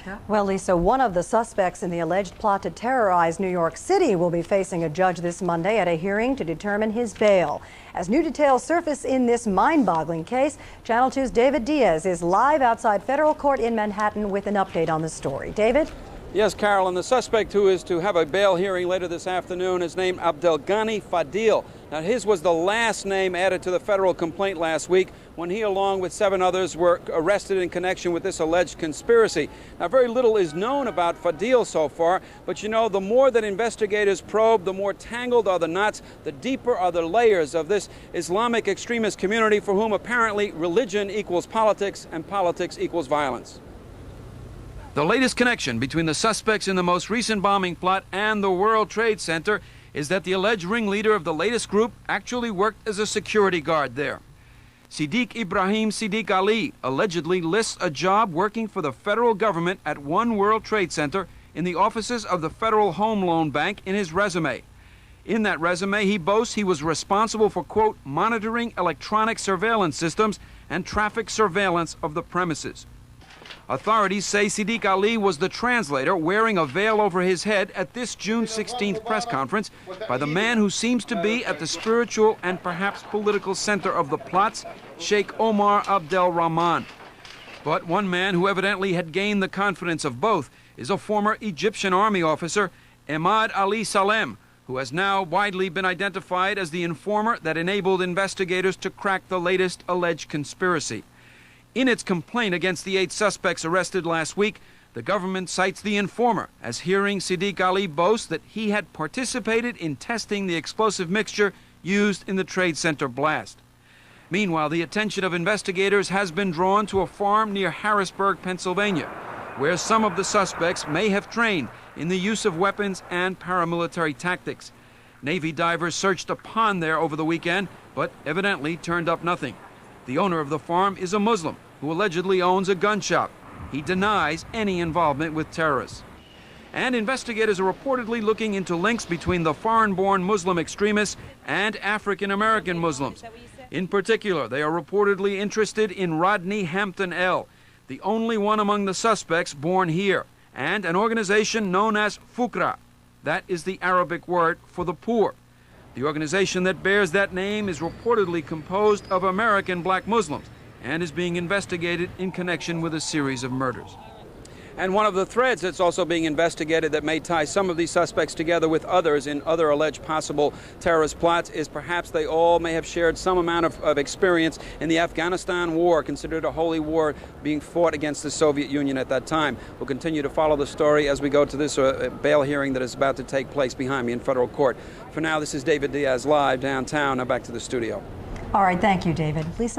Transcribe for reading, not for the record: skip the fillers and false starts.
Lisa? Well, Lisa, one of the suspects in the alleged plot to terrorize New York City will be facing a judge this Monday at a hearing to determine his bail. As new details surface in this mind-boggling case, Channel 2's David Diaz is live outside federal court in Manhattan with an update on the story. David? Yes, Carol, and the suspect who is to have a bail hearing later this afternoon is named Abdelghani Fadil. Now, his was the last name added to the federal complaint last week when he, along with 7 others, were arrested in connection with this alleged conspiracy. Now, very little is known about Fadil so far, but you know, the more that investigators probe, the more tangled are the knots, the deeper are the layers of this Islamic extremist community for whom apparently religion equals politics and politics equals violence. The latest connection between the suspects in the most recent bombing plot and the World Trade Center is that the alleged ringleader of the latest group actually worked as a security guard there. Siddig Ali allegedly lists a job working for the federal government at One World Trade Center in the offices of the Federal Home Loan Bank in his resume. In that resume, he boasts he was responsible for, quote, monitoring electronic surveillance systems and traffic surveillance of the premises. Authorities say Siddig Ali was the translator wearing a veil over his head at this June 16th press conference by the man who seems to be at the spiritual and perhaps political center of the plots, Sheikh Omar Abdel Rahman. But one man who evidently had gained the confidence of both is a former Egyptian army officer, Emad Ali Salem, who has now widely been identified as the informer that enabled investigators to crack the latest alleged conspiracy. In its complaint against the 8 suspects arrested last week, the government cites the informer as hearing Siddig Ali boast that he had participated in testing the explosive mixture used in the Trade Center blast. Meanwhile, the attention of investigators has been drawn to a farm near Harrisburg, Pennsylvania, where some of the suspects may have trained in the use of weapons and paramilitary tactics. Navy divers searched a pond there over the weekend, but evidently turned up nothing. The owner of the farm is a Muslim who allegedly owns a gun shop. He denies any involvement with terrorists. And investigators are reportedly looking into links between the foreign-born Muslim extremists and African-American Muslims. In particular, they are reportedly interested in Rodney Hampton, the only one among the suspects born here, and an organization known as Fukra. That is the Arabic word for the poor. The organization that bears that name is reportedly composed of American black Muslims and is being investigated in connection with a series of murders. And one of the threads that's also being investigated that may tie some of these suspects together with others in other alleged possible terrorist plots is perhaps they all may have shared some amount of experience in the Afghanistan war, considered a holy war being fought against the Soviet Union at that time. We'll continue to follow the story as we go to this bail hearing that is about to take place behind me in federal court. For now, this is David Diaz live downtown. Now back to the studio. All right, thank you, David. Lisa?